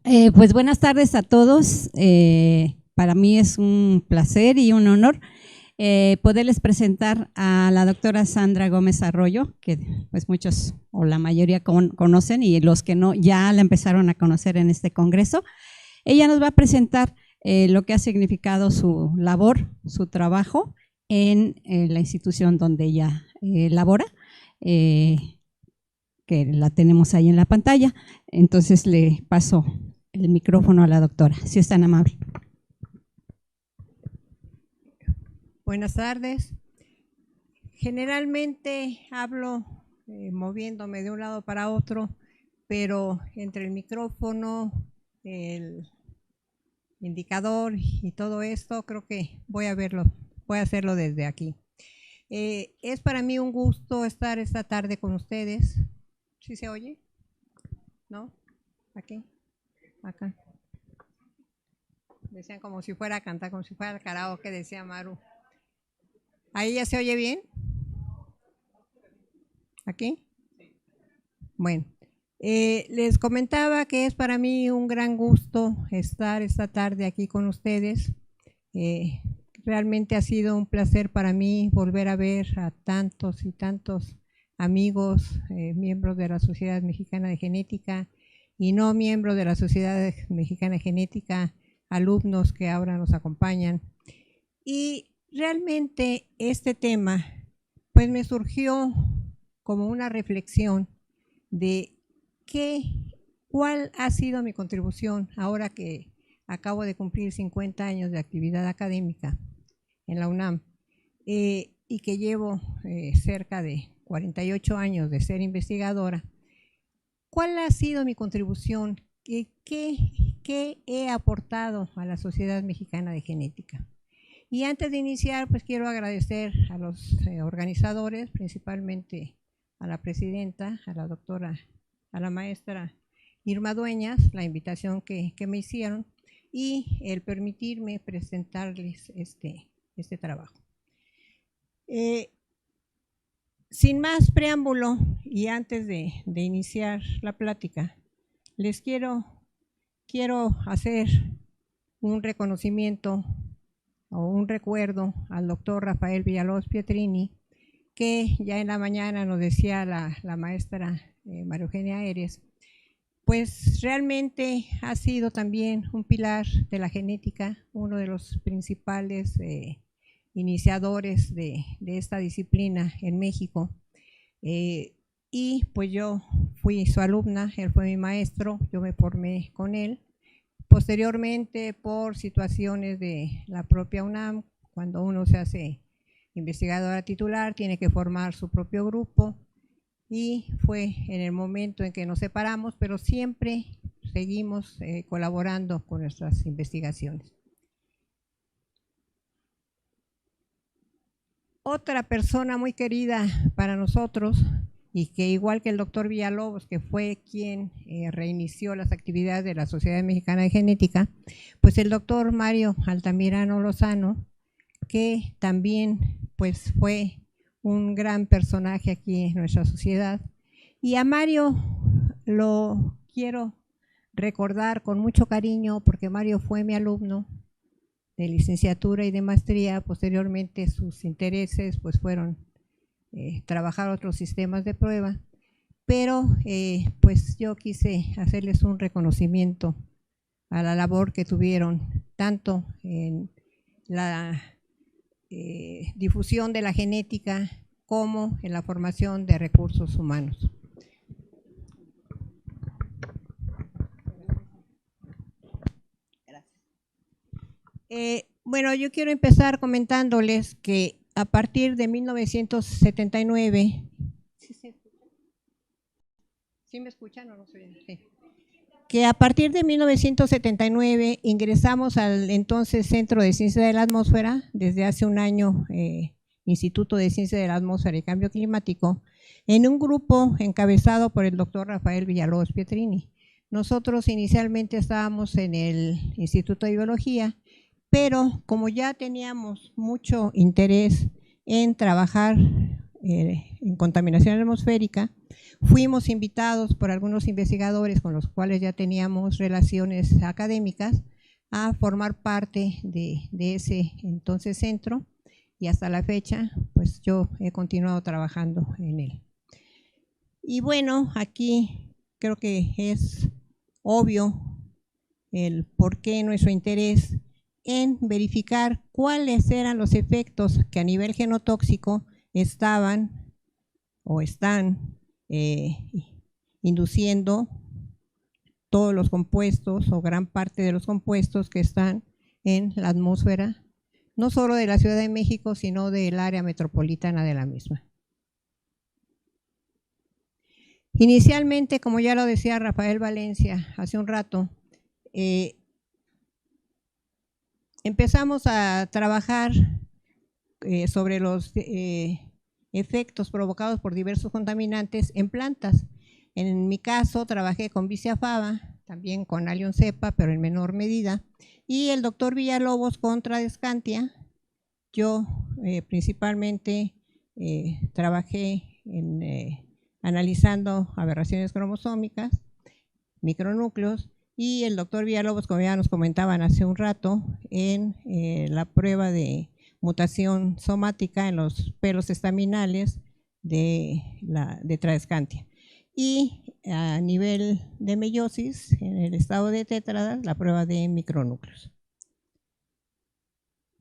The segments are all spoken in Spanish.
Pues buenas tardes a todos. Para mí es un placer y un honor poderles presentar a la doctora Sandra Gómez Arroyo, que pues muchos o la mayoría conocen y los que no ya la empezaron a conocer en este congreso. Ella nos va a presentar lo que ha significado su labor, su trabajo en la institución donde ella labora, que la tenemos ahí en la pantalla. Entonces le paso el micrófono a la doctora, si es tan amable. Buenas tardes. Generalmente hablo moviéndome de un lado para otro, pero entre el micrófono, el indicador y todo esto, creo que voy a hacerlo desde aquí. Es para mí un gusto estar esta tarde con ustedes. ¿Sí se oye? ¿No? ¿Aquí? Acá. Decían como si fuera a cantar, como si fuera el karaoke, decía Maru. ¿Ahí ya se oye bien? ¿Aquí? Bueno, les comentaba que es para mí un gran gusto estar esta tarde aquí con ustedes. Realmente ha sido un placer para mí volver a ver a tantos y tantos amigos, miembros de la Sociedad Mexicana de Genética y no miembros de la Sociedad Mexicana de Genética, alumnos que ahora nos acompañan. Y realmente este tema pues me surgió como una reflexión de cuál ha sido mi contribución ahora que acabo de cumplir 50 años de actividad académica en la UNAM y que llevo cerca de 48 años de ser investigadora. ¿Cuál ha sido mi contribución? ¿Qué he aportado a la Sociedad Mexicana de Genética? Y antes de iniciar, pues quiero agradecer a los organizadores, principalmente a la presidenta, a la doctora, a la maestra Irma Dueñas, la invitación que me hicieron y el permitirme presentarles este trabajo. Sin más preámbulo y antes de iniciar la plática, les quiero hacer un reconocimiento o un recuerdo al doctor Rafael Villalobos Pietrini, que ya en la mañana nos decía la maestra María Eugenia Eres, pues realmente ha sido también un pilar de la genética, uno de los principales iniciadores de esta disciplina en México. Y pues yo fui su alumna, él fue mi maestro, yo me formé con él. Posteriormente, por situaciones de la propia UNAM, cuando uno se hace investigadora titular, tiene que formar su propio grupo y fue en el momento en que nos separamos, pero siempre seguimos colaborando con nuestras investigaciones. Otra persona muy querida para nosotros y que igual que el doctor Villalobos, que fue quien reinició las actividades de la Sociedad Mexicana de Genética, pues el doctor Mario Altamirano Lozano, que también pues fue un gran personaje aquí en nuestra sociedad. Y a Mario lo quiero recordar con mucho cariño porque Mario fue mi alumno de licenciatura y de maestría. Posteriormente sus intereses pues fueron trabajar otros sistemas de prueba, pero pues yo quise hacerles un reconocimiento a la labor que tuvieron tanto en la difusión de la genética como en la formación de recursos humanos. Bueno, yo quiero empezar comentándoles que a partir de 1979, ¿sí me escuchan o no se oyen? Sí. Que a partir de 1979 ingresamos al entonces Centro de Ciencia de la Atmósfera, desde hace un año Instituto de Ciencia de la Atmósfera y Cambio Climático, en un grupo encabezado por el doctor Rafael Villalobos Pietrini. Nosotros inicialmente estábamos en el Instituto de Biología, pero como ya teníamos mucho interés en trabajar en contaminación atmosférica, fuimos invitados por algunos investigadores con los cuales ya teníamos relaciones académicas a formar parte de ese entonces centro, y hasta la fecha pues yo he continuado trabajando en él. Y bueno, aquí creo que es obvio el por qué nuestro interés en verificar cuáles eran los efectos que a nivel genotóxico estaban o están induciendo todos los compuestos o gran parte de los compuestos que están en la atmósfera, no solo de la Ciudad de México, sino del área metropolitana de la misma. Inicialmente, como ya lo decía Rafael Valencia hace un rato, empezamos a trabajar sobre los efectos provocados por diversos contaminantes en plantas. En mi caso trabajé con Vicia faba, también con Allium cepa, pero en menor medida, y el doctor Villalobos con Tradescantia. Yo principalmente trabajé analizando aberraciones cromosómicas, micronúcleos, y el doctor Villalobos, como ya nos comentaban hace un rato, en la prueba de mutación somática en los pelos estaminales de Tradescantia. Y a nivel de meiosis, en el estado de tétradas, la prueba de micronúcleos.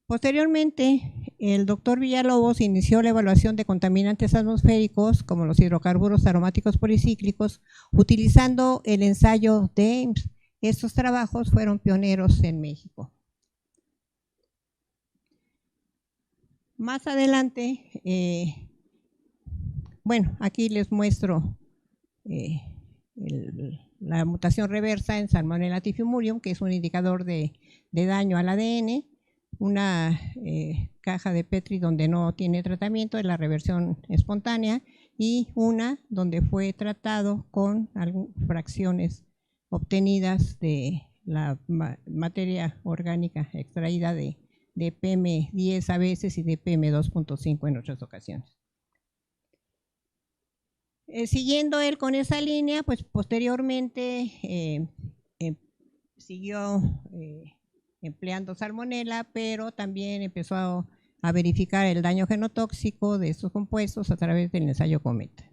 Posteriormente, el doctor Villalobos inició la evaluación de contaminantes atmosféricos como los hidrocarburos aromáticos policíclicos utilizando el ensayo de Ames. Estos trabajos fueron pioneros en México. Más adelante, bueno, aquí les muestro la mutación reversa en Salmonella typhimurium, que es un indicador de daño al ADN, una caja de Petri donde no tiene tratamiento, es la reversión espontánea, y una donde fue tratado con fracciones obtenidas de la materia orgánica extraída de PM10 a veces y de PM2.5 en otras ocasiones. Siguiendo él con esa línea, pues posteriormente siguió empleando salmonela, pero también empezó a verificar el daño genotóxico de estos compuestos a través del ensayo Cometa.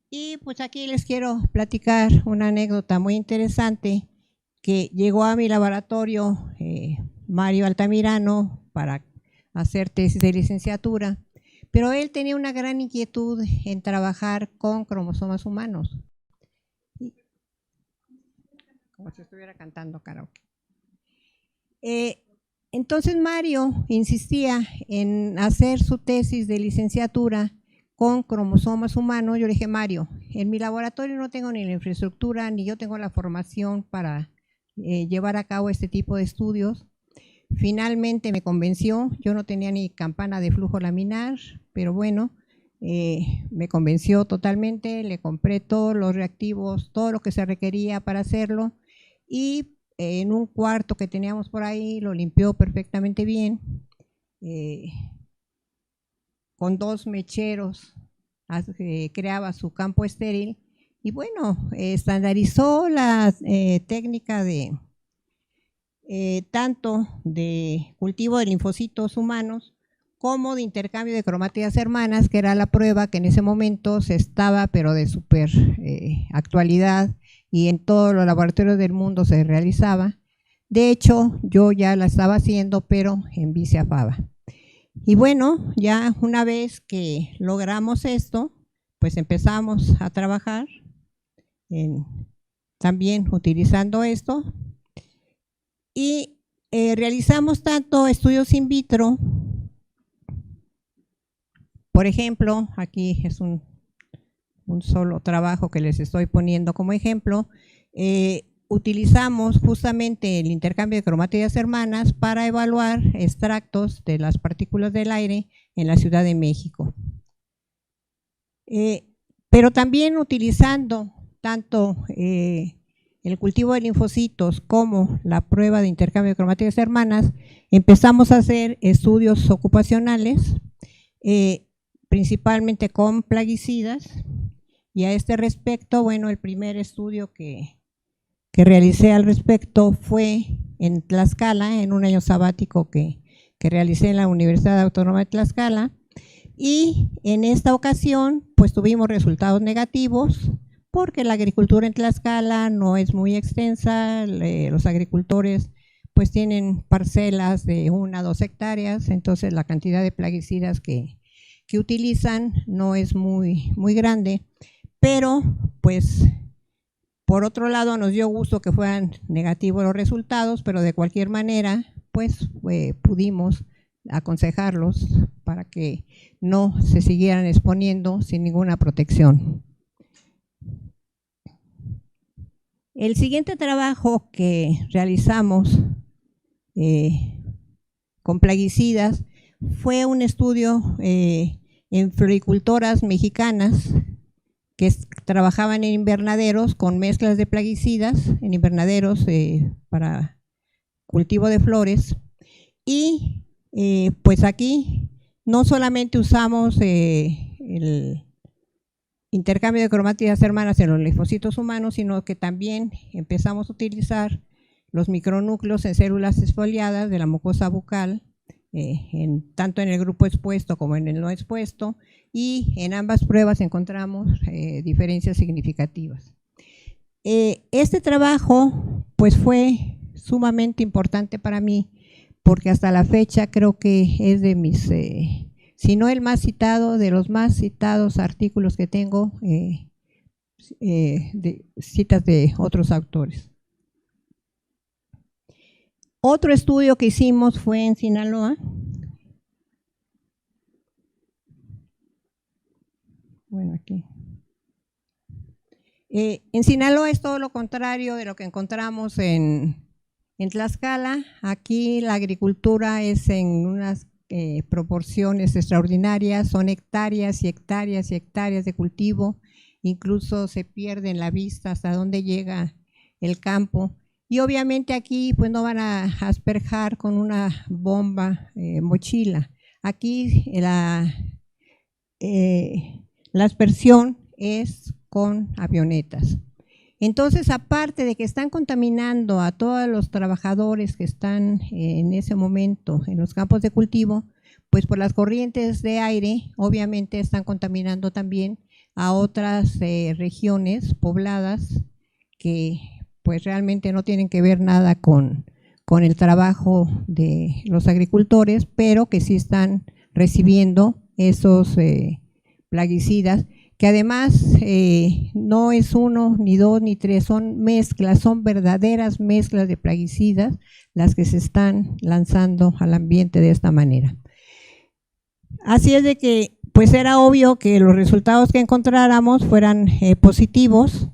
Y pues aquí les quiero platicar una anécdota muy interesante que llegó a mi laboratorio Mario Altamirano para hacer tesis de licenciatura, pero él tenía una gran inquietud en trabajar con cromosomas humanos. Como si estuviera cantando karaoke. Entonces Mario insistía en hacer su tesis de licenciatura con cromosomas humanos. Yo le dije, Mario, en mi laboratorio no tengo ni la infraestructura, ni yo tengo la formación para llevar a cabo este tipo de estudios. Finalmente me convenció, yo no tenía ni campana de flujo laminar, pero bueno, me convenció totalmente, le compré todos los reactivos, todo lo que se requería para hacerlo, y en un cuarto que teníamos por ahí lo limpió perfectamente bien, con 2 mecheros creaba su campo estéril, y bueno, estandarizó la técnica de tanto de cultivo de linfocitos humanos como de intercambio de cromátidas hermanas, que era la prueba que en ese momento se estaba, pero de súper actualidad, y en todos los laboratorios del mundo se realizaba. De hecho, yo ya la estaba haciendo, pero en Vicia faba. Y bueno, ya una vez que logramos esto, pues empezamos a trabajar también utilizando esto, y realizamos tanto estudios in vitro. Por ejemplo, aquí es un solo trabajo que les estoy poniendo como ejemplo. Utilizamos justamente el intercambio de cromátidas hermanas para evaluar extractos de las partículas del aire en la Ciudad de México. Pero también utilizando tanto el cultivo de linfocitos como la prueba de intercambio de cromátidas hermanas, empezamos a hacer estudios ocupacionales principalmente con plaguicidas. Y a este respecto, bueno, el primer estudio que realicé al respecto fue en Tlaxcala, en un año sabático que realicé en la Universidad Autónoma de Tlaxcala, y en esta ocasión pues tuvimos resultados negativos porque la agricultura en Tlaxcala no es muy extensa, los agricultores pues tienen parcelas de 1 a 2 hectáreas, entonces la cantidad de plaguicidas que utilizan no es muy grande, pero pues por otro lado nos dio gusto que fueran negativos los resultados, pero de cualquier manera pues pudimos aconsejarlos para que no se siguieran exponiendo sin ninguna protección. El siguiente trabajo que realizamos con plaguicidas fue un estudio en floricultoras mexicanas que trabajaban en invernaderos con mezclas de plaguicidas, en invernaderos para cultivo de flores. Y pues aquí no solamente usamos el intercambio de cromátidas hermanas en los linfocitos humanos, sino que también empezamos a utilizar los micronúcleos en células exfoliadas de la mucosa bucal, tanto en el grupo expuesto como en el no expuesto, y en ambas pruebas encontramos diferencias significativas. Este trabajo pues fue sumamente importante para mí, porque hasta la fecha creo que es de mis, si no el más citado, de los más citados artículos que tengo, de citas de otros autores. Otro estudio que hicimos fue en Sinaloa. Bueno, aquí. En Sinaloa es todo lo contrario de lo que encontramos en Tlaxcala. Aquí la agricultura es en unas proporciones extraordinarias, son hectáreas y hectáreas y hectáreas de cultivo, incluso se pierde en la vista hasta dónde llega el campo. Y obviamente aquí pues no van a asperjar con una bomba mochila. Aquí la aspersión es con avionetas. Entonces, aparte de que están contaminando a todos los trabajadores que están en ese momento en los campos de cultivo, pues por las corrientes de aire, obviamente están contaminando también a otras regiones pobladas que pues realmente no tienen que ver nada con el trabajo de los agricultores, pero que sí están recibiendo esos plaguicidas, que además no es 1, ni 2, ni 3, son mezclas, son verdaderas mezclas de plaguicidas las que se están lanzando al ambiente de esta manera. Así es de que pues era obvio que los resultados que encontráramos fueran positivos.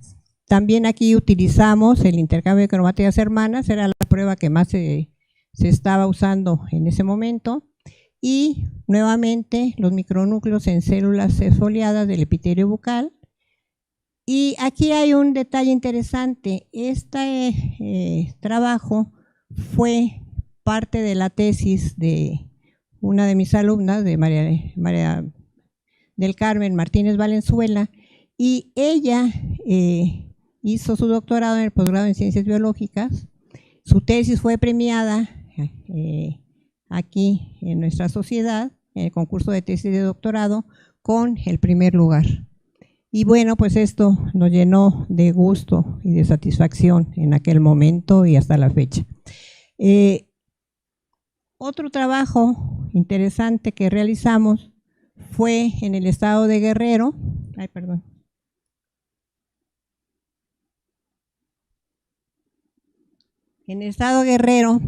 También aquí utilizamos el intercambio de cromátidas hermanas, era la prueba que más se estaba usando en ese momento. Y nuevamente los micronúcleos en células exfoliadas del epitelio bucal. Y aquí hay un detalle interesante. Este trabajo fue parte de la tesis de una de mis alumnas, de María del Carmen Martínez Valenzuela, y ella hizo su doctorado en el posgrado en Ciencias Biológicas. Su tesis fue premiada aquí en nuestra sociedad, en el concurso de tesis de doctorado, con el primer lugar. Y bueno, pues esto nos llenó de gusto y de satisfacción en aquel momento y hasta la fecha. Otro trabajo interesante que realizamos fue en el estado de Guerrero. En el estado de Guerrero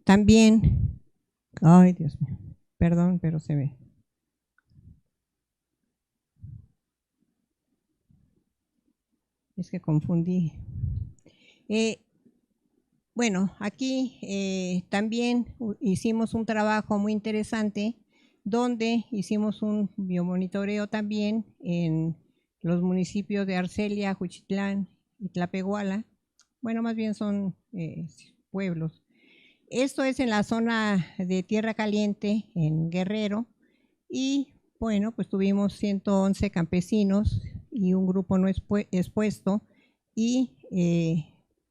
también, ay Dios mío, perdón, pero se ve. Es que confundí. Bueno, aquí también hicimos un trabajo muy interesante donde hicimos un biomonitoreo también en los municipios de Arcelia, Juchitlán y Tlapehuala. Bueno, más bien son pueblos. Esto es en la zona de Tierra Caliente, en Guerrero. y bueno, pues tuvimos 111 campesinos y un grupo no expuesto y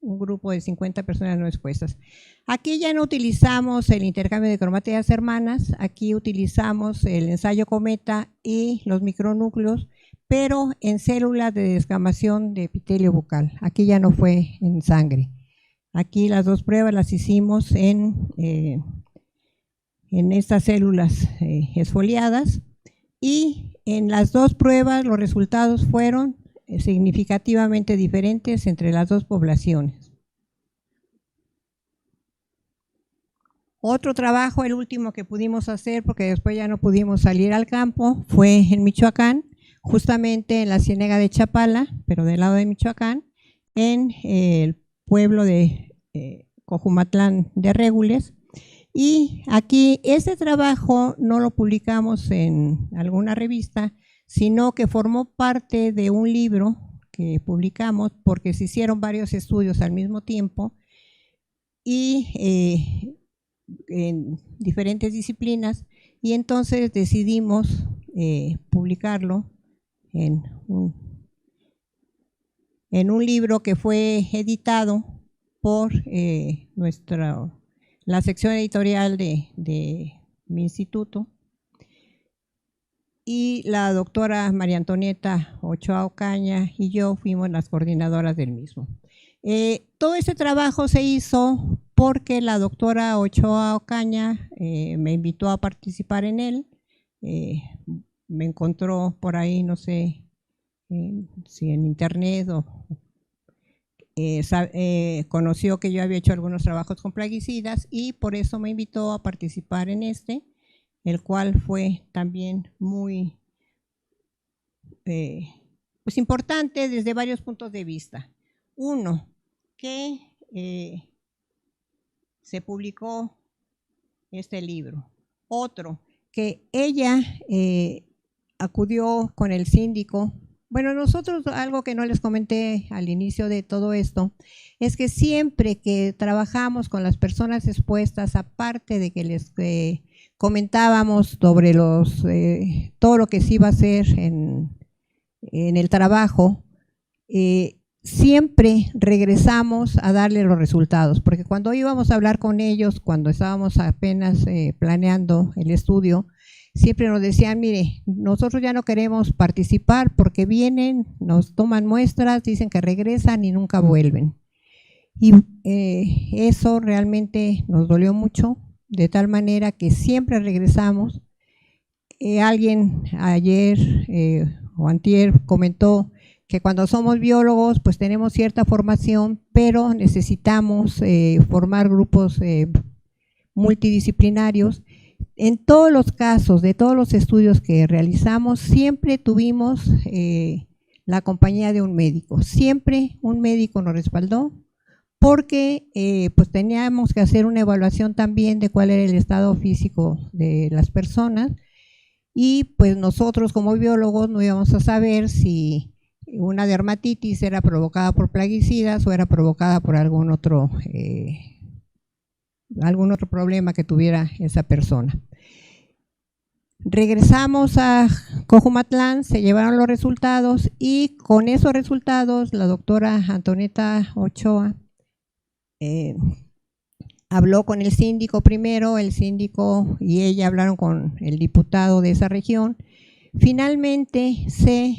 un grupo de 50 personas no expuestas. Aquí ya no utilizamos el intercambio de cromátidas hermanas, aquí utilizamos el ensayo Cometa y los micronúcleos, pero en células de descamación de epitelio bucal. Aquí ya no fue en sangre. Aquí las dos pruebas las hicimos en estas células esfoliadas, y en las dos pruebas los resultados fueron significativamente diferentes entre las dos poblaciones. Otro trabajo, el último que pudimos hacer, porque después ya no pudimos salir al campo, fue en Michoacán, justamente en la ciénaga de Chapala, pero del lado de Michoacán, en el pueblo de Cojumatlán de Régules. Y aquí este trabajo no lo publicamos en alguna revista, sino que formó parte de un libro que publicamos porque se hicieron varios estudios al mismo tiempo y en diferentes disciplinas, y entonces decidimos publicarlo en un libro que fue editado por la sección editorial de mi instituto, y la doctora María Antonieta Ochoa Ocaña y yo fuimos las coordinadoras del mismo. Todo este trabajo se hizo porque la doctora Ochoa Ocaña me invitó a participar en él. Me encontró por ahí, no sé si en internet o conoció que yo había hecho algunos trabajos con plaguicidas y por eso me invitó a participar en este, el cual fue también muy pues importante desde varios puntos de vista. Uno, que se publicó este libro. Otro, que ella acudió con el síndico. Bueno, nosotros, algo que no les comenté al inicio de todo esto, es que siempre que trabajamos con las personas expuestas, aparte de que les comentábamos sobre todo lo que se iba a hacer en el trabajo, siempre regresamos a darle los resultados, porque cuando íbamos a hablar con ellos, cuando estábamos apenas planeando el estudio, siempre nos decían, mire, nosotros ya no queremos participar porque vienen, nos toman muestras, dicen que regresan y nunca vuelven. Y eso realmente nos dolió mucho, de tal manera que siempre regresamos. Alguien ayer o antier comentó que cuando somos biólogos pues tenemos cierta formación, pero necesitamos formar grupos multidisciplinarios. En todos los casos, de todos los estudios que realizamos, siempre tuvimos la compañía de un médico. Siempre un médico nos respaldó porque pues teníamos que hacer una evaluación también de cuál era el estado físico de las personas y pues nosotros como biólogos no íbamos a saber si una dermatitis era provocada por plaguicidas o era provocada por algún otro problema que tuviera esa persona. Regresamos a Cojumatlán, se llevaron los resultados y con esos resultados la doctora Antonieta Ochoa habló con el síndico primero, el síndico y ella hablaron con el diputado de esa región. Finalmente se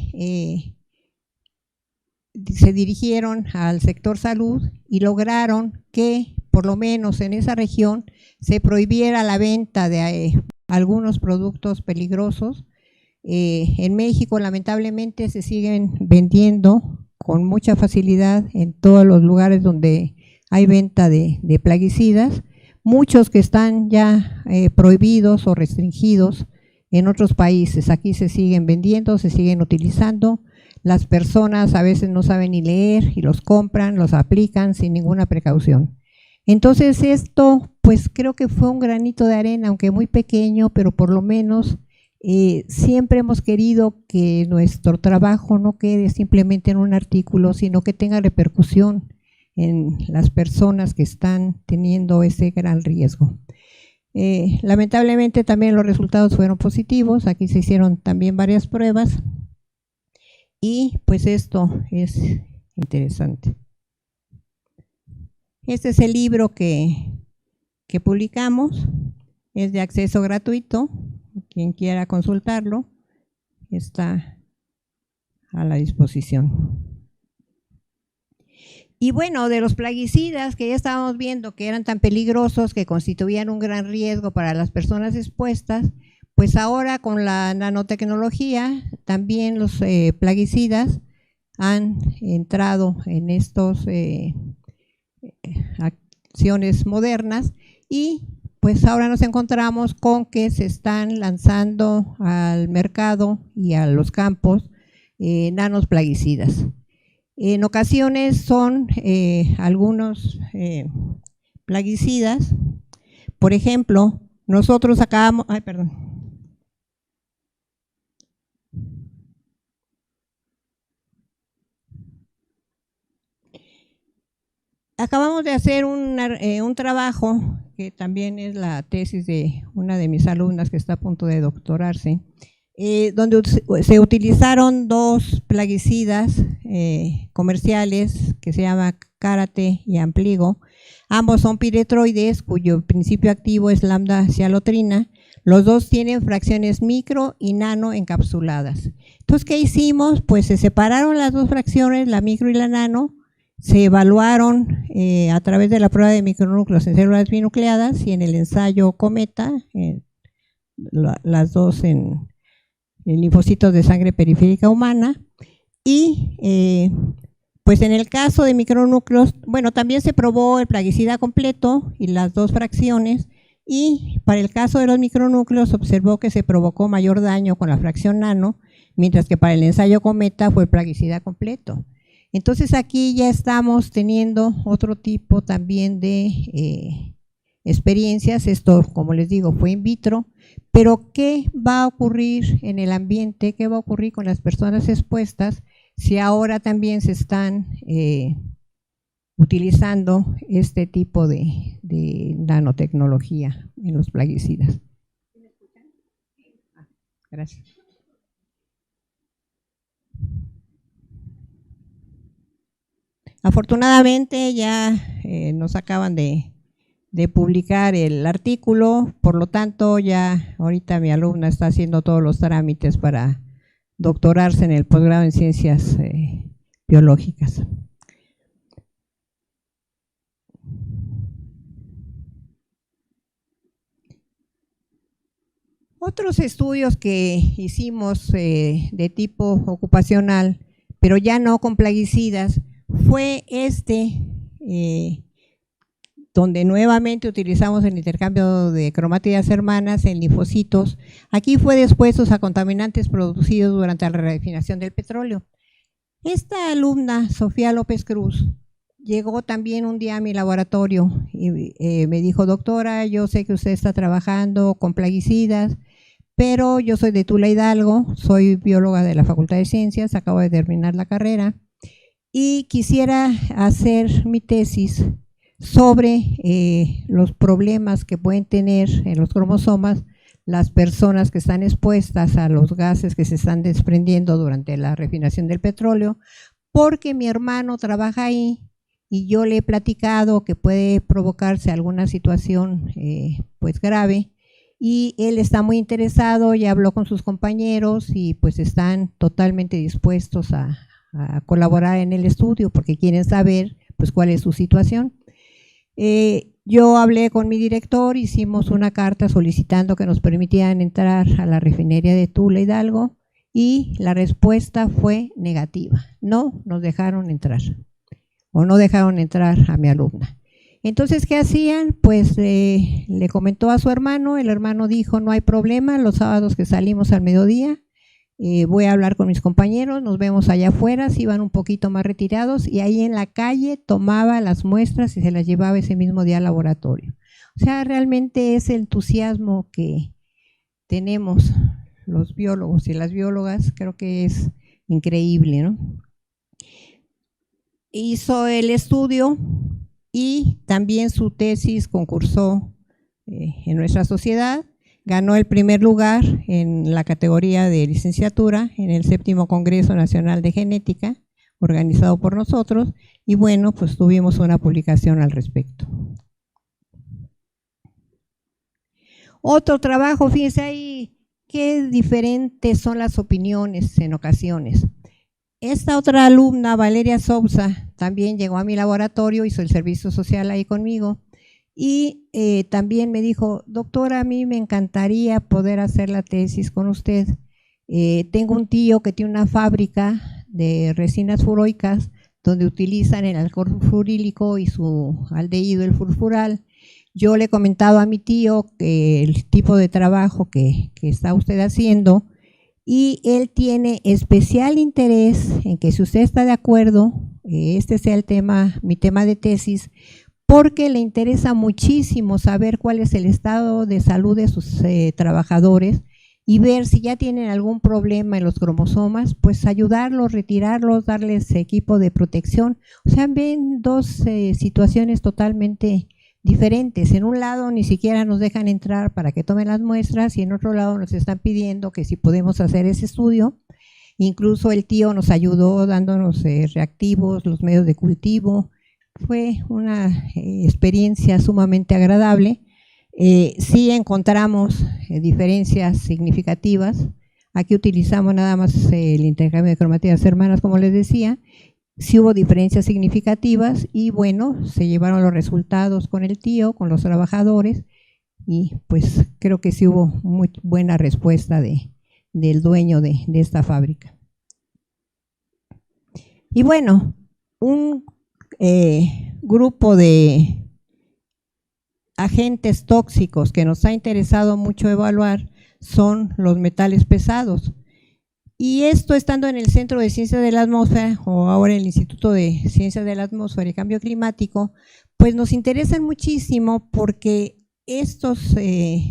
dirigieron al sector salud y lograron que por lo menos en esa región se prohibiera la venta de algunos productos peligrosos. En México lamentablemente se siguen vendiendo con mucha facilidad en todos los lugares donde hay venta de plaguicidas, muchos que están ya prohibidos o restringidos en otros países. Aquí se siguen vendiendo, se siguen utilizando. Las personas a veces no saben ni leer y los compran, los aplican sin ninguna precaución. Entonces esto pues creo que fue un granito de arena, aunque muy pequeño, pero por lo menos siempre hemos querido que nuestro trabajo no quede simplemente en un artículo, sino que tenga repercusión en las personas que están teniendo ese gran riesgo. Lamentablemente también los resultados fueron positivos. Aquí se hicieron también varias pruebas y pues esto es interesante. Este es el libro que publicamos, es de acceso gratuito, quien quiera consultarlo está a la disposición. Y bueno, de los plaguicidas que ya estábamos viendo que eran tan peligrosos, que constituían un gran riesgo para las personas expuestas, pues ahora con la nanotecnología también los plaguicidas han entrado en estos acciones modernas y pues ahora nos encontramos con que se están lanzando al mercado y a los campos nanos plaguicidas. En ocasiones son algunos plaguicidas. Por ejemplo, nosotros acabamos de hacer un trabajo, que también es la tesis de una de mis alumnas que está a punto de doctorarse, donde se utilizaron dos plaguicidas comerciales que se llama Karate y Ampligo. Ambos son piretroides cuyo principio activo es lambda-cialotrina. Los dos tienen fracciones micro y nano encapsuladas. Entonces, ¿qué hicimos? Pues se separaron las dos fracciones, la micro y la nano, se evaluaron a través de la prueba de micronúcleos en células binucleadas y en el ensayo Cometa, las dos en linfocitos de sangre periférica humana. Y pues en el caso de micronúcleos, bueno, también se probó el plaguicida completo y las dos fracciones, y para el caso de los micronúcleos observó que se provocó mayor daño con la fracción nano, mientras que para el ensayo Cometa fue el plaguicida completo. Entonces aquí ya estamos teniendo otro tipo también de experiencias. Esto, como les digo, fue in vitro, pero ¿qué va a ocurrir en el ambiente? ¿Qué va a ocurrir con las personas expuestas si ahora también se están utilizando este tipo de nanotecnología en los plaguicidas? Gracias. Afortunadamente ya nos acaban de publicar el artículo, por lo tanto ya ahorita mi alumna está haciendo todos los trámites para doctorarse en el posgrado en ciencias biológicas. Otros estudios que hicimos de tipo ocupacional, pero ya no con plaguicidas, fue donde nuevamente utilizamos el intercambio de cromátidas hermanas en linfocitos. Aquí fue expuestos a contaminantes producidos durante la refinación del petróleo. Esta alumna, Sofía López Cruz, llegó también un día a mi laboratorio y me dijo: doctora, yo sé que usted está trabajando con plaguicidas, pero yo soy de Tula Hidalgo, soy bióloga de la Facultad de Ciencias, acabo de terminar la carrera y quisiera hacer mi tesis sobre los problemas que pueden tener en los cromosomas las personas que están expuestas a los gases que se están desprendiendo durante la refinación del petróleo, porque mi hermano trabaja ahí y yo le he platicado que puede provocarse alguna situación pues grave, y él está muy interesado, ya habló con sus compañeros y pues están totalmente dispuestos a colaborar en el estudio porque quieren saber pues cuál es su situación. Yo hablé con mi director, hicimos una carta solicitando que nos permitieran entrar a la refinería de Tula Hidalgo y la respuesta fue negativa, no nos dejaron entrar o no dejaron entrar a mi alumna. Entonces, ¿qué hacían? Pues le comentó a su hermano, el hermano dijo: no hay problema, los sábados que salimos al mediodía voy a hablar con mis compañeros, nos vemos allá afuera, se iban un poquito más retirados y ahí en la calle tomaba las muestras y se las llevaba ese mismo día al laboratorio. O sea, realmente ese entusiasmo que tenemos los biólogos y las biólogas, creo que es increíble, ¿no? Hizo el estudio y también su tesis concursó en nuestra sociedad. Ganó el primer lugar en la categoría de licenciatura en el 7º Congreso Nacional de Genética, organizado por nosotros, y bueno, pues tuvimos una publicación al respecto. Otro trabajo, fíjense ahí qué diferentes son las opiniones en ocasiones. Esta otra alumna, Valeria Sousa, también llegó a mi laboratorio, hizo el servicio social ahí conmigo y también me dijo, doctora, a mí me encantaría poder hacer la tesis con usted. Tengo un tío que tiene una fábrica de resinas furoicas donde utilizan el alcohol fluorílico y su aldehído, el furfural. Yo le he comentado a mi tío que el tipo de trabajo que está usted haciendo y él tiene especial interés en que si usted está de acuerdo, este sea el tema, mi tema de tesis, porque le interesa muchísimo saber cuál es el estado de salud de sus trabajadores y ver si ya tienen algún problema en los cromosomas, pues ayudarlos, retirarlos, darles equipo de protección. O sea, ven dos situaciones totalmente diferentes. En un lado ni siquiera nos dejan entrar para que tomen las muestras y en otro lado nos están pidiendo que si podemos hacer ese estudio. Incluso el tío nos ayudó dándonos reactivos, los medios de cultivo. Fue una experiencia sumamente agradable. Sí encontramos diferencias significativas. Aquí utilizamos nada más el intercambio de cromatías hermanas, como les decía. Sí hubo diferencias significativas y bueno, se llevaron los resultados con el tío, con los trabajadores y pues creo que sí hubo muy buena respuesta del dueño de esta fábrica. Y bueno, un grupo de agentes tóxicos que nos ha interesado mucho evaluar son los metales pesados. Y esto estando en el Centro de Ciencias de la Atmósfera o ahora en el Instituto de Ciencias de la Atmósfera y Cambio Climático, pues nos interesan muchísimo porque estos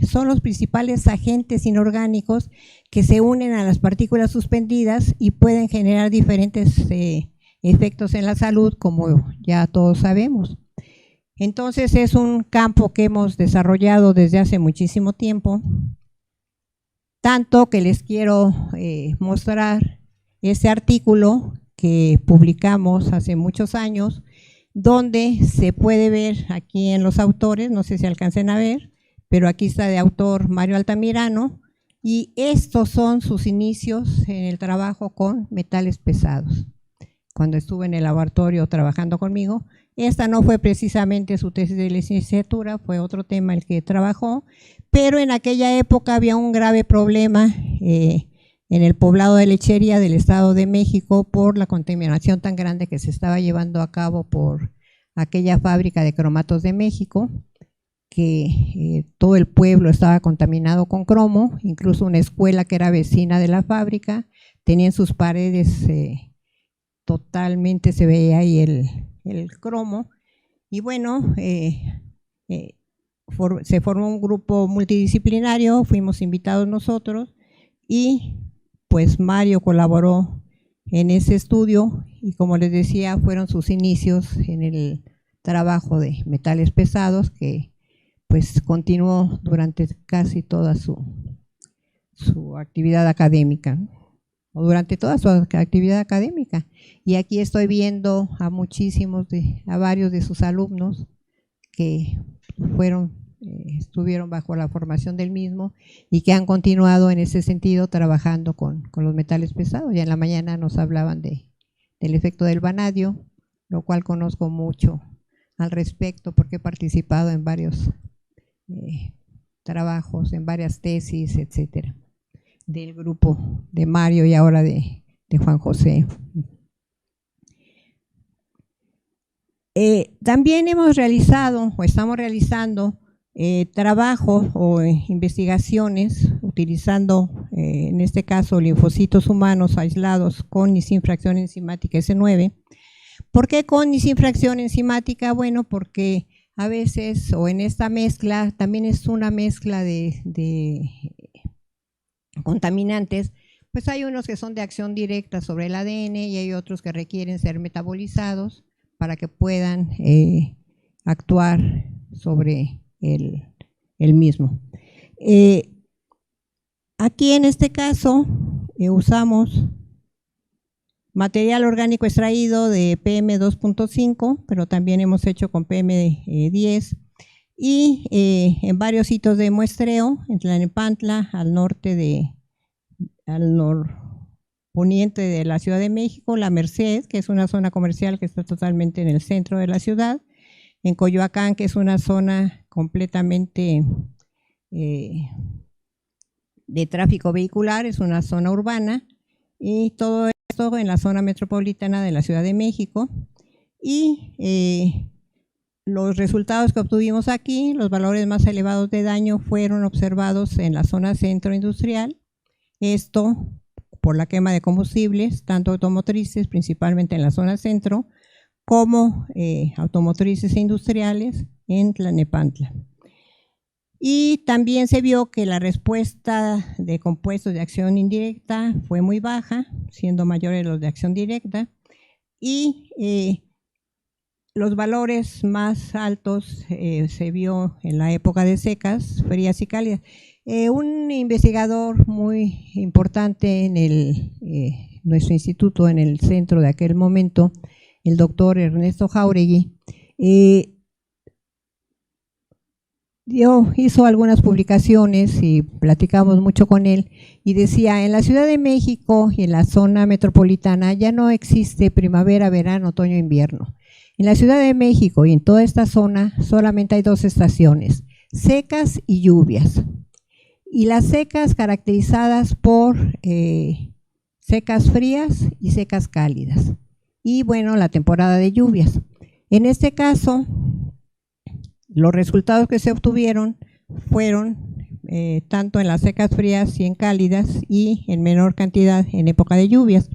son los principales agentes inorgánicos que se unen a las partículas suspendidas y pueden generar diferentes efectos en la salud, como ya todos sabemos. Entonces es un campo que hemos desarrollado desde hace muchísimo tiempo. Tanto que les quiero mostrar ese artículo que publicamos hace muchos años, donde se puede ver aquí en los autores, no sé si alcancen a ver, pero aquí está de autor Mario Altamirano, y estos son sus inicios en el trabajo con metales pesados. Cuando estuve en el laboratorio trabajando conmigo, esta no fue precisamente su tesis de licenciatura, fue otro tema el que trabajó, pero en aquella época había un grave problema en el poblado de Lechería del Estado de México por la contaminación tan grande que se estaba llevando a cabo por aquella fábrica de cromatos de México, que todo el pueblo estaba contaminado con cromo, incluso una escuela que era vecina de la fábrica, tenía en sus paredes totalmente, se veía ahí el cromo, y bueno, se formó un grupo multidisciplinario, fuimos invitados nosotros y pues Mario colaboró en ese estudio y como les decía fueron sus inicios en el trabajo de metales pesados que pues continuó durante casi toda su actividad académica, o durante toda su actividad académica. Y aquí estoy viendo a muchísimos, a varios de sus alumnos que estuvieron bajo la formación del mismo y que han continuado en ese sentido trabajando con los metales pesados. Ya en la mañana nos hablaban del efecto del vanadio, lo cual conozco mucho al respecto porque he participado en varios trabajos, en varias tesis, etcétera, del grupo de Mario y ahora de Juan José. También hemos realizado o estamos realizando trabajos o investigaciones utilizando en este caso linfocitos humanos aislados con nisinfracción enzimática S9. ¿Por qué con nisinfracción enzimática? Bueno, porque a veces o en esta mezcla también es una mezcla de contaminantes, pues hay unos que son de acción directa sobre el ADN y hay otros que requieren ser metabolizados para que puedan actuar sobre el el mismo. Aquí en este caso usamos material orgánico extraído de PM2.5, pero también hemos hecho con PM10 y en varios sitios de muestreo, en Tlalnepantla, al norponiente de la Ciudad de México, La Merced, que es una zona comercial que está totalmente en el centro de la ciudad, en Coyoacán, que es una zona completamente de tráfico vehicular, es una zona urbana, y todo esto en la zona metropolitana de la Ciudad de México. Y los resultados que obtuvimos aquí, los valores más elevados de daño fueron observados en la zona centro industrial, esto por la quema de combustibles, tanto automotrices, principalmente en la zona centro, como automotrices e industriales en Tlalnepantla. Y también se vio que la respuesta de compuestos de acción indirecta fue muy baja, siendo mayores los de acción directa, y los valores más altos se vio en la época de secas, frías y cálidas. Un investigador muy importante en nuestro instituto, en el centro de aquel momento, el doctor Ernesto Jáuregui, hizo algunas publicaciones y platicamos mucho con él y decía, en la Ciudad de México y en la zona metropolitana ya no existe primavera, verano, otoño, invierno. En la Ciudad de México y en toda esta zona solamente hay dos estaciones, secas y lluvias. Y las secas caracterizadas por secas frías y secas cálidas. Y bueno, la temporada de lluvias. En este caso, los resultados que se obtuvieron fueron tanto en las secas frías y en cálidas y en menor cantidad en época de lluvias.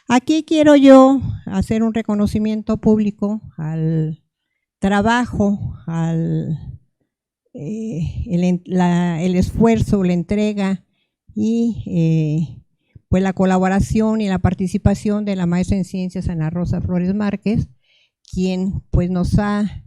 Aquí quiero yo hacer un reconocimiento público al trabajo, el esfuerzo, la entrega y pues la colaboración y la participación de la maestra en ciencias Ana Rosa Flores Márquez, quien pues nos ha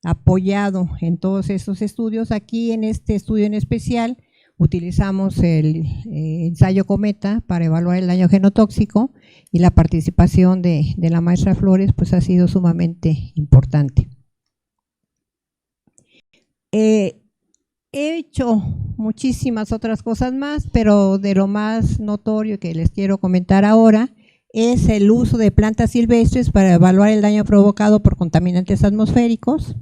apoyado en todos estos estudios. Aquí en este estudio en especial utilizamos el ensayo Cometa para evaluar el daño genotóxico y la participación de la maestra Flores pues ha sido sumamente importante. He hecho muchísimas otras cosas más, pero de lo más notorio que les quiero comentar ahora es el uso de plantas silvestres para evaluar el daño provocado por contaminantes atmosféricos.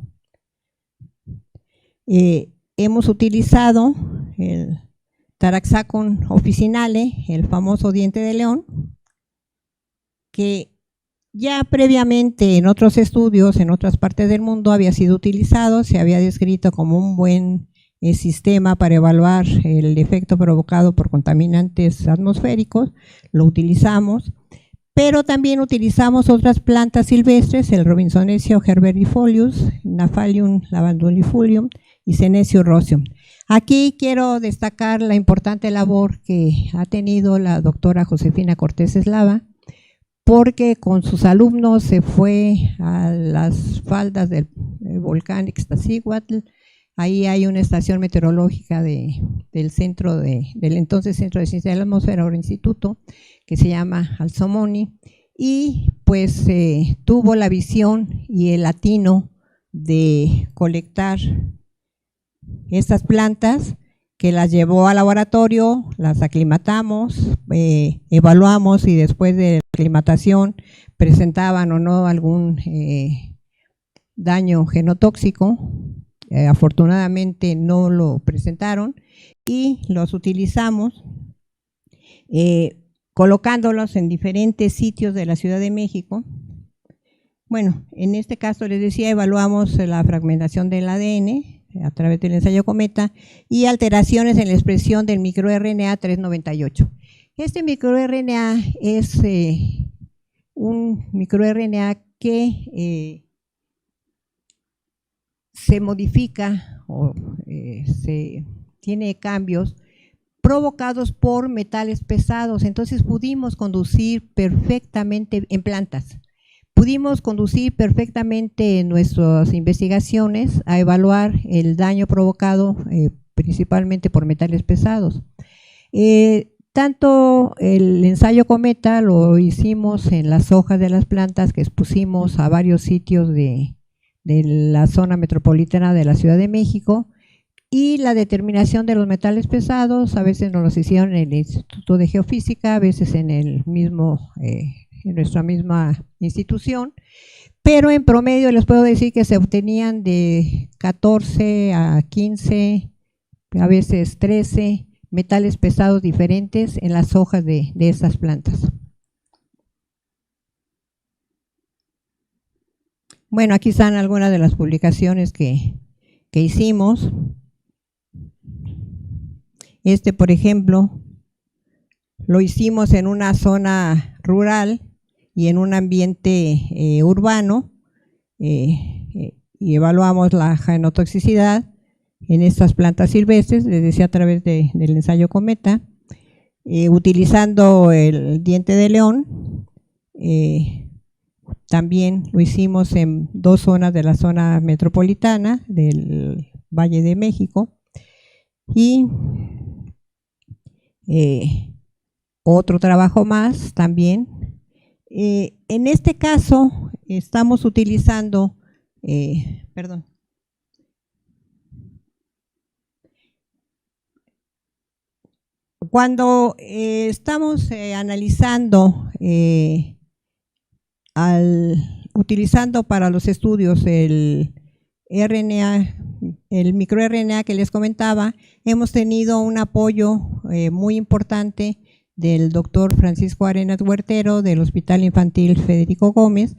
Hemos utilizado el Taraxacum officinale, el famoso diente de león, que ya previamente en otros estudios en otras partes del mundo había sido utilizado, se había descrito como un buen sistema para evaluar el efecto provocado por contaminantes atmosféricos, lo utilizamos, pero también utilizamos otras plantas silvestres, el Robinsonesia herberifolius, Gnaphalium lavandulifolium y Senecio roseum. Aquí quiero destacar la importante labor que ha tenido la doctora Josefina Cortés Eslava, porque con sus alumnos se fue a las faldas del volcán Ixtaccíhuatl. Ahí hay una estación meteorológica del entonces Centro de Ciencia de la Atmósfera, ahora instituto, que se llama Alzomoni, y pues tuvo la visión y el atino de colectar estas plantas, que las llevó al laboratorio, las aclimatamos, evaluamos y después de la aclimatación presentaban o no algún daño genotóxico. Afortunadamente no lo presentaron y los utilizamos colocándolos en diferentes sitios de la Ciudad de México. Bueno, en este caso les decía, evaluamos la fragmentación del ADN a través del ensayo Cometa y alteraciones en la expresión del microRNA 398. Este microRNA es un microRNA que se modifica o tiene cambios provocados por metales pesados, entonces pudimos conducir perfectamente en plantas, pudimos conducir perfectamente nuestras investigaciones a evaluar el daño provocado principalmente por metales pesados. Tanto el ensayo Cometa lo hicimos en las hojas de las plantas que expusimos a varios sitios de la zona metropolitana de la Ciudad de México, y la determinación de los metales pesados a veces nos los hicieron en el Instituto de Geofísica, a veces en el mismo, en nuestra misma institución, pero en promedio les puedo decir que se obtenían de 14 a 15, a veces 13 metales pesados diferentes en las hojas de estas plantas. Bueno, aquí están algunas de las publicaciones que hicimos. Por ejemplo, lo hicimos en una zona rural y en un ambiente urbano, y evaluamos la genotoxicidad en estas plantas silvestres, les decía, a través del ensayo Cometa, utilizando el diente de león. También lo hicimos en 2 zonas de la zona metropolitana del Valle de México, y otro trabajo más también. En este caso estamos utilizando, cuando estamos analizando, utilizando para los estudios el RNA, el microRNA que les comentaba, hemos tenido un apoyo muy importante del doctor Francisco Arenas Huertero del Hospital Infantil Federico Gómez,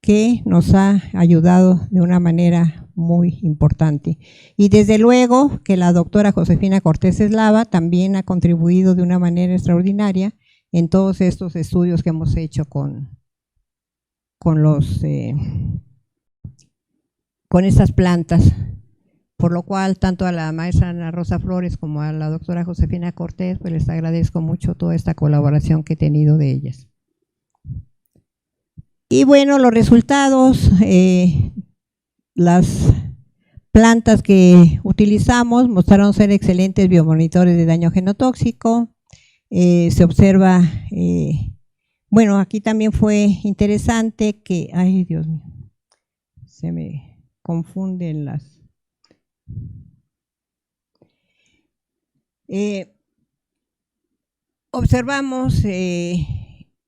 que nos ha ayudado de una manera muy importante. Y desde luego que la doctora Josefina Cortés Eslava también ha contribuido de una manera extraordinaria en todos estos estudios que hemos hecho con estas plantas, por lo cual tanto a la maestra Ana Rosa Flores como a la doctora Josefina Cortés, pues les agradezco mucho toda esta colaboración que he tenido de ellas. Y bueno, los resultados, las plantas que utilizamos mostraron ser excelentes biomonitores de daño genotóxico. Se observa, bueno, aquí también fue interesante que, ay Dios mío, se me confunden las... observamos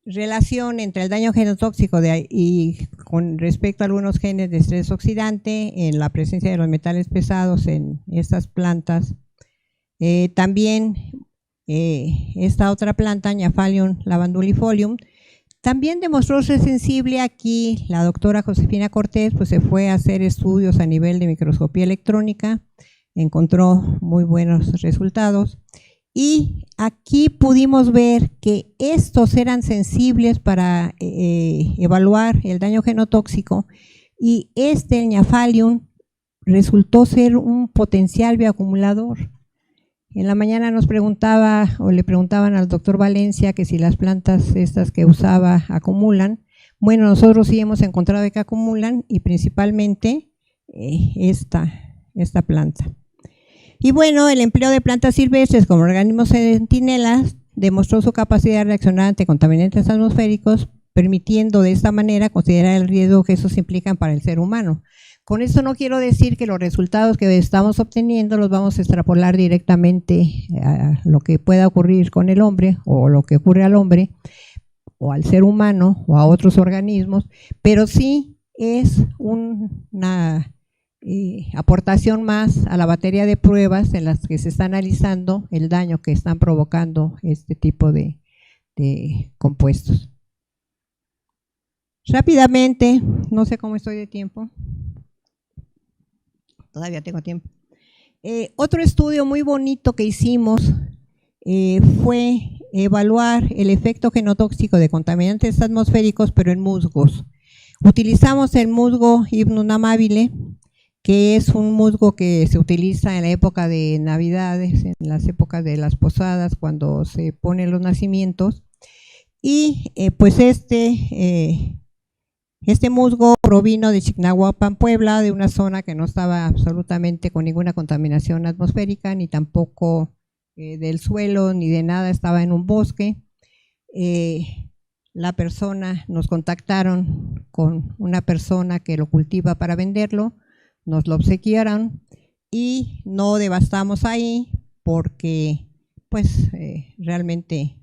relación entre el daño genotóxico y con respecto a algunos genes de estrés oxidante en la presencia de los metales pesados en estas plantas. También esta otra planta, Agnaphallium lavandulifolium, también demostró ser sensible. Aquí la doctora Josefina Cortés pues se fue a hacer estudios a nivel de microscopía electrónica, encontró muy buenos resultados. Y aquí pudimos ver que estos eran sensibles para evaluar el daño genotóxico, y el Agnaphallium resultó ser un potencial bioacumulador. En la mañana nos preguntaba, o le preguntaban al doctor Valencia, que si las plantas estas que usaba acumulan. Bueno, nosotros sí hemos encontrado que acumulan, y principalmente esta planta. Y bueno, el empleo de plantas silvestres como organismos centinelas demostró su capacidad de reaccionar ante contaminantes atmosféricos, permitiendo de esta manera considerar el riesgo que estos implican para el ser humano. Con esto no quiero decir que los resultados que estamos obteniendo los vamos a extrapolar directamente a lo que pueda ocurrir con el hombre, o lo que ocurre al hombre, o al ser humano, o a otros organismos, pero sí es una aportación más a la batería de pruebas en las que se está analizando el daño que están provocando este tipo de compuestos. Rápidamente, no sé cómo estoy de tiempo. Todavía tengo tiempo. Otro estudio muy bonito que hicimos fue evaluar el efecto genotóxico de contaminantes atmosféricos, pero en musgos. Utilizamos el musgo Hypnum amabile, que es un musgo que se utiliza en la época de Navidades, en las épocas de las posadas, cuando se ponen los nacimientos. Y pues Este musgo provino de Chignahuapan, Puebla, de una zona que no estaba absolutamente con ninguna contaminación atmosférica, ni tampoco del suelo, ni de nada, estaba en un bosque. La persona, nos contactaron con una persona que lo cultiva para venderlo, nos lo obsequiaron y no devastamos ahí porque pues realmente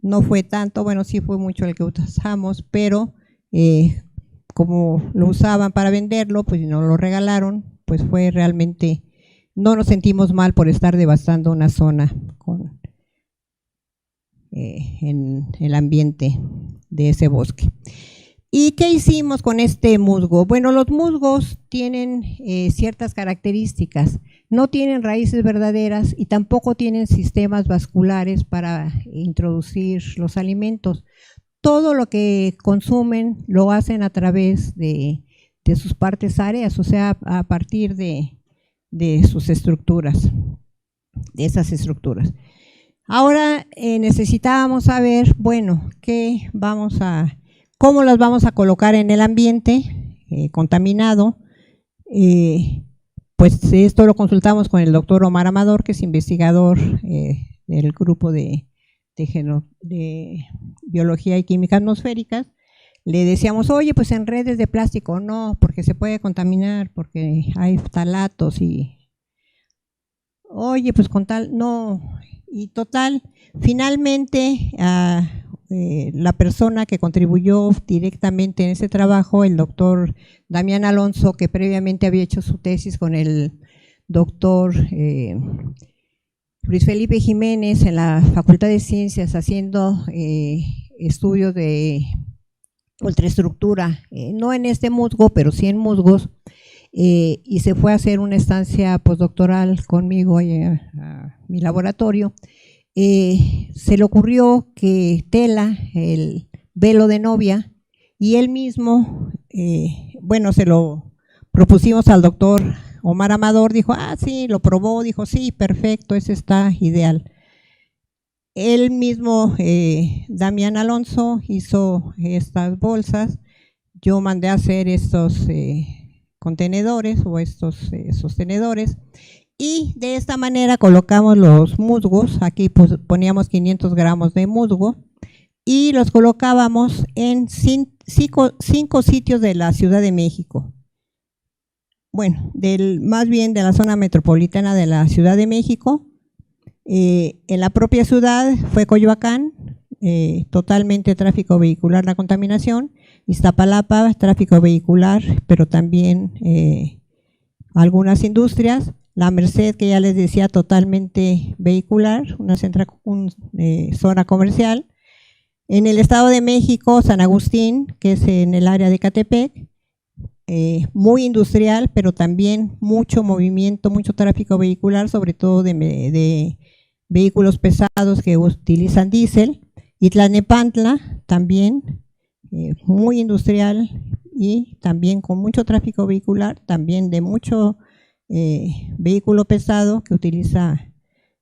no fue tanto, bueno, sí fue mucho el que usamos, pero como lo usaban para venderlo, pues nos lo regalaron, pues fue realmente, no nos sentimos mal por estar devastando una zona en el ambiente de ese bosque. ¿Y qué hicimos con este musgo? Bueno, los musgos tienen ciertas características, no tienen raíces verdaderas y tampoco tienen sistemas vasculares para introducir los alimentos. Todo lo que consumen lo hacen a través de sus partes áreas, o sea, a partir de sus estructuras, de esas estructuras. Ahora necesitábamos saber, bueno, cómo las vamos a colocar en el ambiente contaminado. Pues esto lo consultamos con el doctor Omar Amador, que es investigador del grupo de biología y química atmosféricas. Le decíamos, oye, pues en redes de plástico no, porque se puede contaminar, porque hay ftalatos y, oye, pues con tal, no. Y total, finalmente la persona que contribuyó directamente en ese trabajo, el doctor Damián Alonso, que previamente había hecho su tesis con el doctor Luis Felipe Jiménez en la Facultad de Ciencias, haciendo estudios de ultraestructura, no en este musgo, pero sí en musgos, y se fue a hacer una estancia postdoctoral conmigo a mi laboratorio. Se le ocurrió que tela, el velo de novia, y él mismo, bueno, se lo propusimos al doctor Omar Amador, dijo, sí, lo probó, dijo, sí, perfecto, ese está ideal. Él mismo, Damián Alonso, hizo estas bolsas, yo mandé a hacer estos contenedores o estos sostenedores, y de esta manera colocamos los musgos. Aquí pues poníamos 500 gramos de musgo y los colocábamos en 5 sitios de la Ciudad de México. Bueno, más bien de la zona metropolitana de la Ciudad de México. En la propia ciudad fue Coyoacán, totalmente tráfico vehicular la contaminación. Iztapalapa, tráfico vehicular, pero también algunas industrias. La Merced, que ya les decía, totalmente vehicular, una zona comercial. En el Estado de México, San Agustín, que es en el área de Ecatepec, muy industrial, pero también mucho movimiento, mucho tráfico vehicular, sobre todo de vehículos pesados que utilizan diésel. Y Tlalnepantla, también muy industrial y también con mucho tráfico vehicular, también de mucho vehículo pesado que utiliza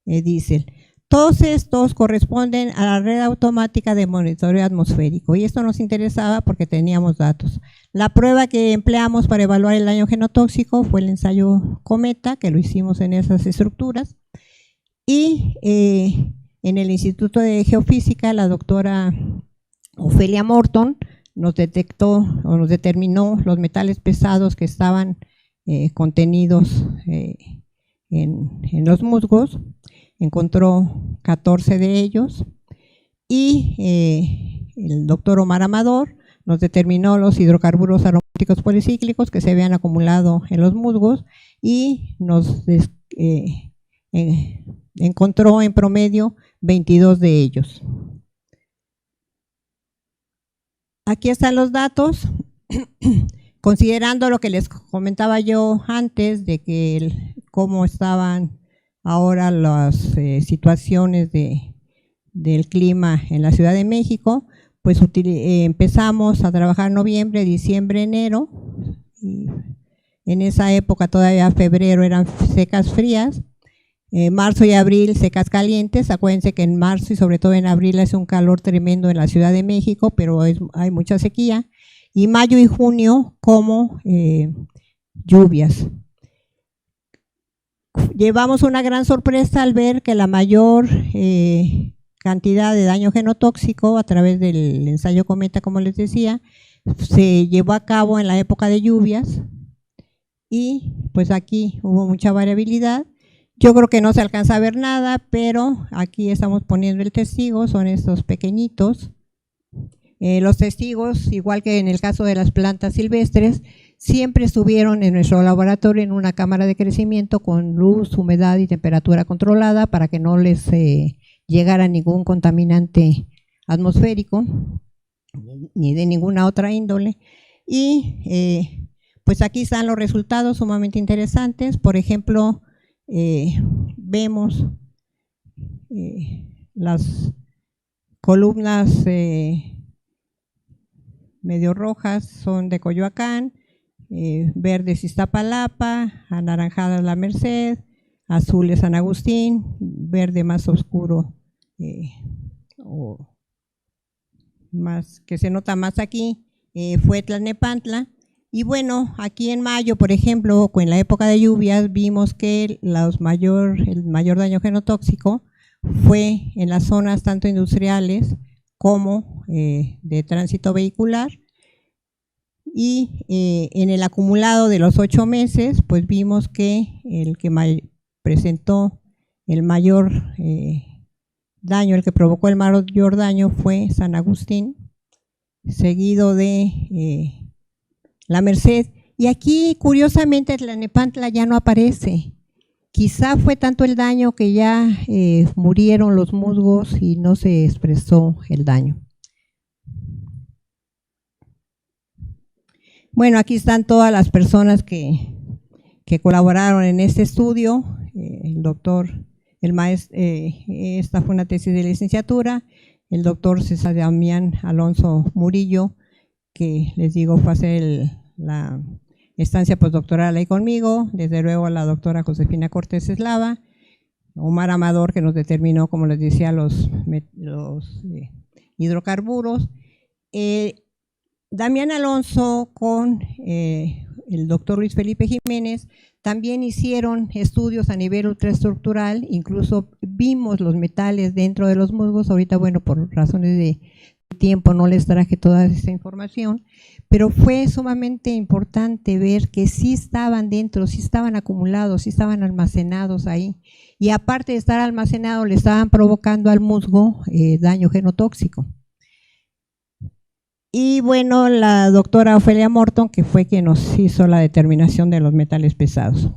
diésel. Todos estos corresponden a la red automática de monitoreo atmosférico y esto nos interesaba porque teníamos datos. La prueba que empleamos para evaluar el daño genotóxico fue el ensayo Cometa, que lo hicimos en esas estructuras, y en el Instituto de Geofísica la doctora Ofelia Morton nos detectó o nos determinó los metales pesados que estaban contenidos en los musgos. Encontró 14 de ellos y el doctor Omar Amador nos determinó los hidrocarburos aromáticos policíclicos que se habían acumulado en los musgos y nos encontró en promedio 22 de ellos. Aquí están los datos. Considerando lo que les comentaba yo antes de que cómo estaban ahora las situaciones del clima en la Ciudad de México, pues empezamos a trabajar noviembre, diciembre, enero, y en esa época todavía febrero eran secas frías, marzo y abril secas calientes. Acuérdense que en marzo y sobre todo en abril hace un calor tremendo en la Ciudad de México, pero hay mucha sequía. y mayo y junio como lluvias. Llevamos una gran sorpresa al ver que la mayor cantidad de daño genotóxico a través del ensayo Cometa, como les decía, se llevó a cabo en la época de lluvias y pues aquí hubo mucha variabilidad. Yo creo que no se alcanza a ver nada, pero aquí estamos poniendo el testigo, son estos pequeñitos. Los testigos, igual que en el caso de las plantas silvestres, siempre estuvieron en nuestro laboratorio en una cámara de crecimiento con luz, humedad y temperatura controlada para que no les llegara ningún contaminante atmosférico ni de ninguna otra índole. Y pues aquí están los resultados sumamente interesantes. Por ejemplo, vemos las columnas medio rojas son de Coyoacán, verdes Iztapalapa, anaranjadas La Merced, azules San Agustín, verde más oscuro o más que se nota más aquí fue Tlalnepantla. Y bueno, aquí en mayo, por ejemplo, en la época de lluvias, vimos que el mayor daño genotóxico fue en las zonas tanto industriales como de tránsito vehicular. Y en el acumulado de los 8 meses, pues vimos que el que presentó el mayor daño, el que provocó el mayor daño fue San Agustín, seguido de La Merced, y aquí curiosamente Tlalnepantla ya no aparece. Quizá fue tanto el daño que ya murieron los musgos y no se expresó el daño. Bueno, aquí están todas las personas que colaboraron en este estudio. El doctor, el maestro, esta fue una tesis de licenciatura, el doctor César Damián Alonso Murillo, que les digo fue a hacer la estancia postdoctoral ahí conmigo, desde luego a la doctora Josefina Cortés Eslava, Omar Amador, que nos determinó, como les decía, los hidrocarburos, Damián Alonso con el doctor Luis Felipe Jiménez también hicieron estudios a nivel ultraestructural, incluso vimos los metales dentro de los musgos. Ahorita, bueno, por razones de tiempo no les traje toda esta información, pero fue sumamente importante ver que sí estaban dentro, sí estaban acumulados, sí estaban almacenados ahí, y aparte de estar almacenados le estaban provocando al musgo daño genotóxico. Y bueno, la doctora Ofelia Morton, que fue quien nos hizo la determinación de los metales pesados.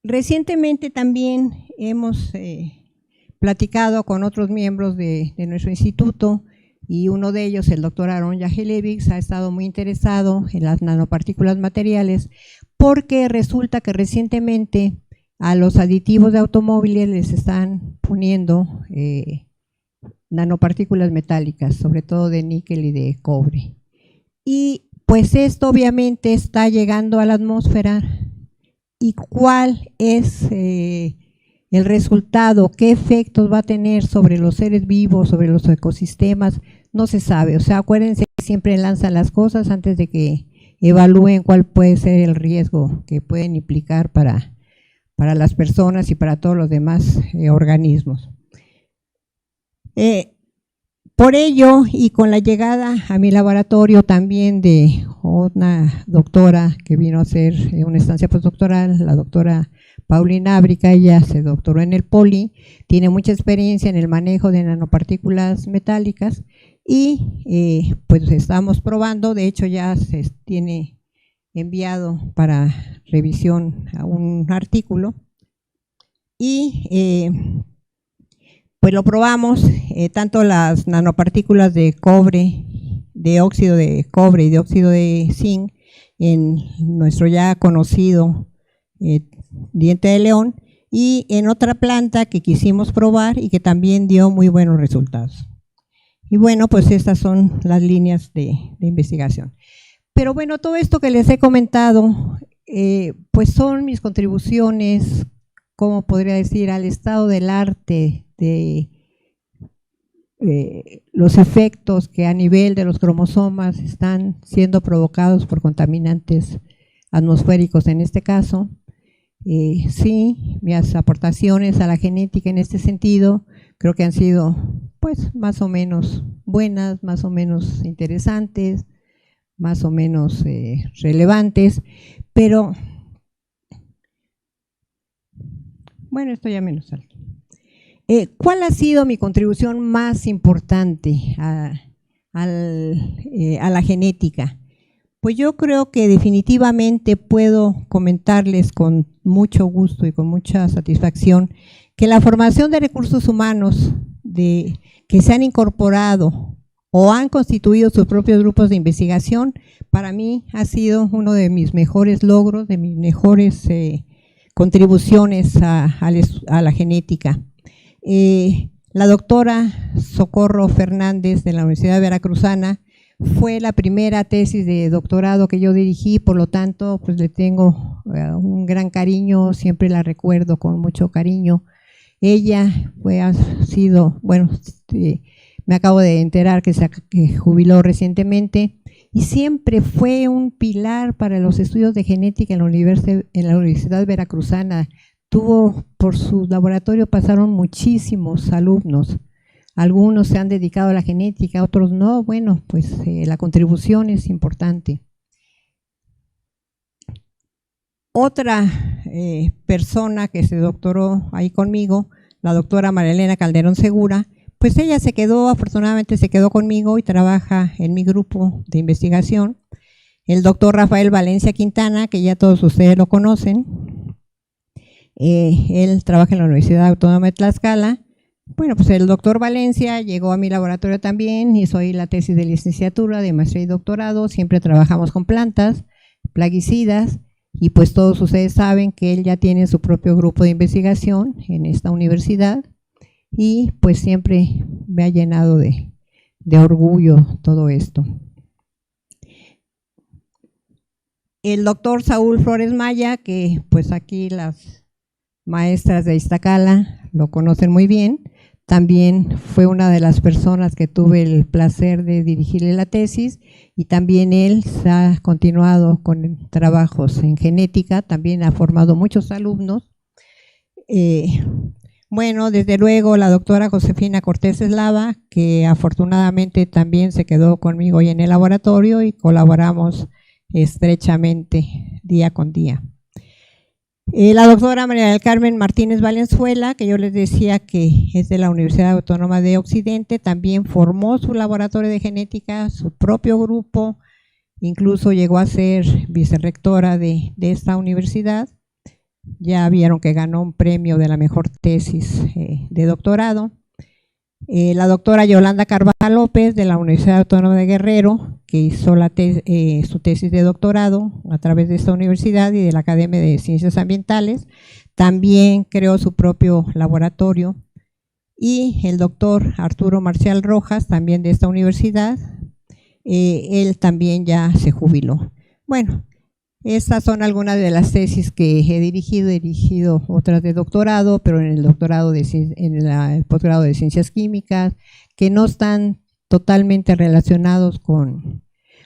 Recientemente también hemos platicado con otros miembros de nuestro instituto, y uno de ellos, el doctor Aaron Yahelevich, ha estado muy interesado en las nanopartículas materiales, porque resulta que recientemente a los aditivos de automóviles les están poniendo nanopartículas metálicas, sobre todo de níquel y de cobre. Y pues esto obviamente está llegando a la atmósfera. ¿Y cuál es el resultado? ¿Qué efectos va a tener sobre los seres vivos, sobre los ecosistemas? No se sabe. O sea, acuérdense que siempre lanzan las cosas antes de que evalúen cuál puede ser el riesgo que pueden implicar para las personas y para todos los demás organismos. Por ello, y con la llegada a mi laboratorio también de una doctora que vino a hacer una estancia postdoctoral, la doctora Paulina Ábrica, ella se doctoró en el Poli, tiene mucha experiencia en el manejo de nanopartículas metálicas, y pues estamos probando, de hecho ya se tiene enviado para revisión a un artículo, y pues lo probamos, tanto las nanopartículas de cobre, de óxido de cobre y de óxido de zinc en nuestro ya conocido diente de león, y en otra planta que quisimos probar y que también dio muy buenos resultados. Y bueno, pues estas son las líneas de investigación. Pero bueno, todo esto que les he comentado, pues son mis contribuciones, como podría decir, al estado del arte los efectos que a nivel de los cromosomas están siendo provocados por contaminantes atmosféricos en este caso. Sí, mis aportaciones a la genética en este sentido creo que han sido pues más o menos buenas, más o menos interesantes, más o menos relevantes, pero bueno, esto ya menos alto. ¿Cuál ha sido mi contribución más importante a la genética? Pues yo creo que definitivamente puedo comentarles con mucho gusto y con mucha satisfacción que la formación de recursos humanos que se han incorporado o han constituido sus propios grupos de investigación, para mí ha sido uno de mis mejores logros, de mis mejores contribuciones a la genética. La doctora Socorro Fernández de la Universidad Veracruzana fue la primera tesis de doctorado que yo dirigí, por lo tanto, pues le tengo un gran cariño, siempre la recuerdo con mucho cariño. Ella ha sido, bueno, me acabo de enterar que se jubiló recientemente y siempre fue un pilar para los estudios de genética en la Universidad Veracruzana. Por su laboratorio pasaron muchísimos alumnos. Algunos se han dedicado a la genética, otros no. Bueno, pues la contribución es importante. Otra persona que se doctoró ahí conmigo, la doctora María Elena Calderón Segura, pues ella afortunadamente se quedó conmigo y trabaja en mi grupo de investigación. El doctor Rafael Valencia Quintana, que ya todos ustedes lo conocen, él trabaja en la Universidad Autónoma de Tlaxcala. Bueno, pues el doctor Valencia llegó a mi laboratorio también, hizo ahí la tesis de licenciatura, de maestría y doctorado. Siempre trabajamos con plantas, plaguicidas, y pues todos ustedes saben que él ya tiene su propio grupo de investigación en esta universidad y pues siempre me ha llenado de orgullo todo esto. El doctor Saúl Flores Maya, que pues aquí las maestras de Iztacala lo conocen muy bien, también fue una de las personas que tuve el placer de dirigirle la tesis y también él se ha continuado con trabajos en genética, también ha formado muchos alumnos. Bueno, desde luego la doctora Josefina Cortés Eslava, que afortunadamente también se quedó conmigo hoy en el laboratorio y colaboramos estrechamente día con día. La doctora María del Carmen Martínez Valenzuela, que yo les decía que es de la Universidad Autónoma de Occidente, también formó su laboratorio de genética, su propio grupo, incluso llegó a ser vicerrectora de esta universidad. Ya vieron que ganó un premio de la mejor tesis de doctorado. La doctora Yolanda Carvajal López de la Universidad Autónoma de Guerrero, que hizo su tesis de doctorado a través de esta universidad y de la Academia de Ciencias Ambientales, también creó su propio laboratorio. Y el doctor Arturo Marcial Rojas, también de esta universidad, él también ya se jubiló. Bueno, estas son algunas de las tesis que he dirigido otras de doctorado, pero en el posgrado de Ciencias Químicas, que no están totalmente relacionados con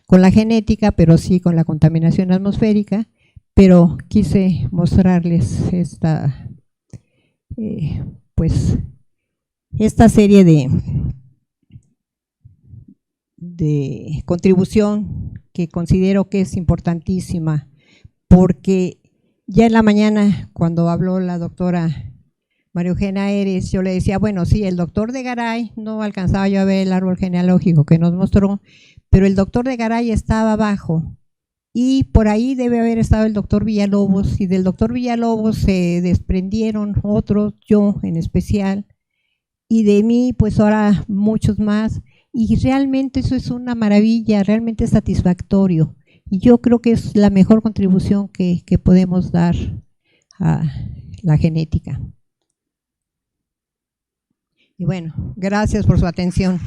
la genética, pero sí con la contaminación atmosférica, pero quise mostrarles esta serie de contribución que considero que es importantísima, porque ya en la mañana cuando habló la doctora María Eugenia Eres, yo le decía, bueno, sí, el doctor de Garay, no alcanzaba yo a ver el árbol genealógico que nos mostró, pero el doctor de Garay estaba abajo y por ahí debe haber estado el doctor Villalobos, y del doctor Villalobos se desprendieron otros, yo en especial, y de mí pues ahora muchos más. Y realmente eso es una maravilla, realmente es satisfactorio. Y yo creo que es la mejor contribución que podemos dar a la genética. Y bueno, gracias por su atención.